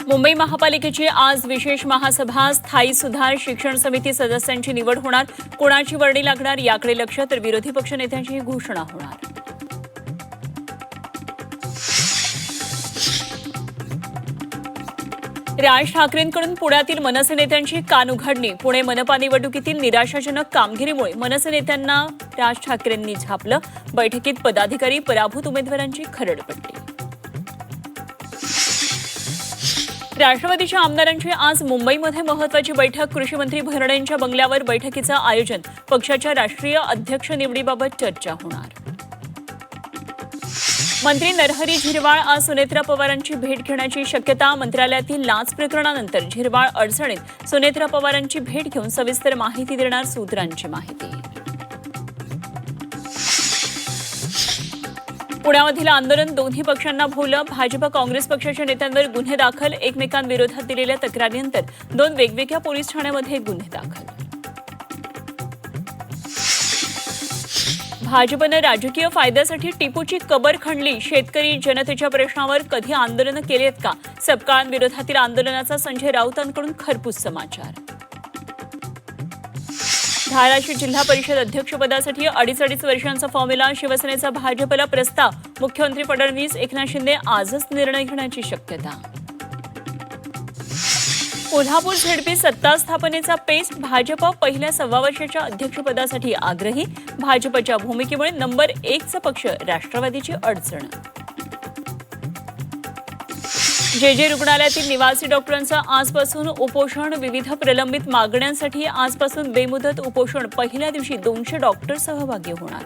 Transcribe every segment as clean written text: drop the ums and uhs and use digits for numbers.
मुंबई महापालिकेची आज विशेष महासभा, स्थायी सुधार शिक्षण समिती सदस्यांची निवड होणार. कोणाची वर्णी लागणार याकडे लक्ष, तर विरोधी पक्षनेत्यांची घोषणा होणार. राज ठाकरेंकडून पुण्यातील मनसे नेत्यांची कानउघाडणी. पुणे मनपा निवडणुकीतील निराशाजनक कामगिरीमुळे मनसे नेत्यांना राज ठाकरेंनी झापलं. बैठकीत पदाधिकारी पराभूत उमेदवारांची खरडपट्टी. राष्ट्रवादीच्या आमदारांची आज मुंबईमध्ये महत्त्वाची बैठक. कृषी मंत्री भरडेंच्या बंगल्यावर बैठकीचं आयोजन. पक्षाच्या राष्ट्रीय अध्यक्ष निवडीबाबत चर्चा होणार. मंत्री नरहरी झिरवाळ आज सुनेत्रा पवारांची भेट घेण्याची शक्यता. मंत्रालयातील लाच प्रकरणानंतर झिरवाळ अडचणीत. सुनेत्रा पवारांची भेट घेऊन सविस्तर माहिती देणार सूत्रांची माहिती. पुण्यामधील आंदोलन दोन्ही पक्षांना भोवलं. भाजप काँग्रेस पक्षाच्या नेत्यांवर गुन्हे दाखल. एकमेकांविरोधात दिलेल्या तक्रारीनंतर 2 वेगवेगळ्या पोलीस ठाण्यामध्ये गुन्हे दाखल. भाजपनं राजकीय फायद्यासाठी टिपूची कबर खणली. शेतकरी जनतेच्या प्रश्नावर कधी आंदोलनं केलीत का? सपकाळांविरोधातील आंदोलनाचा संजय राऊतांकडून खरपूस समाचार. धाराशिव जिल्हा परिषद अध्यक्षपदासाठी 2.5 वर्षांचा फॉर्म्युला. शिवसेनेचा भाजपला प्रस्ताव. मुख्यमंत्री फडणवीस, एकनाथ शिंदे आजच निर्णय घेण्याची शक्यता. कोल्हापूर झेडपी सत्ता स्थापनेचा पेच. भाजप पहिल्या 1.25 वर्षाच्या अध्यक्षपदासाठी आग्रही. भाजपच्या भूमिकेमुळे नंबर 1चा पक्ष राष्ट्रवादीची अडचण. जे रुग्णालयातील निवासी डॉक्टरांचं आजपासून उपोषण. विविध प्रलंबित मागण्यांसाठी आजपासून बेमुदत उपोषण. पहिल्या दिवशी 200 डॉक्टर सहभागी होणार.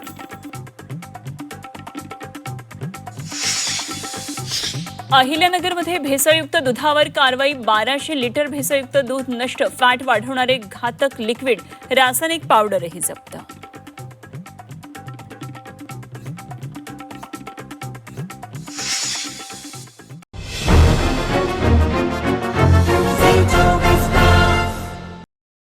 अहिल्यानगरमध्ये भेसळयुक्त दुधावर कारवाई. 1200 लिटर भेसळयुक्त दूध नष्ट. फॅट वाढवणारे घातक लिक्विड, रासायनिक पावडरही जप्त.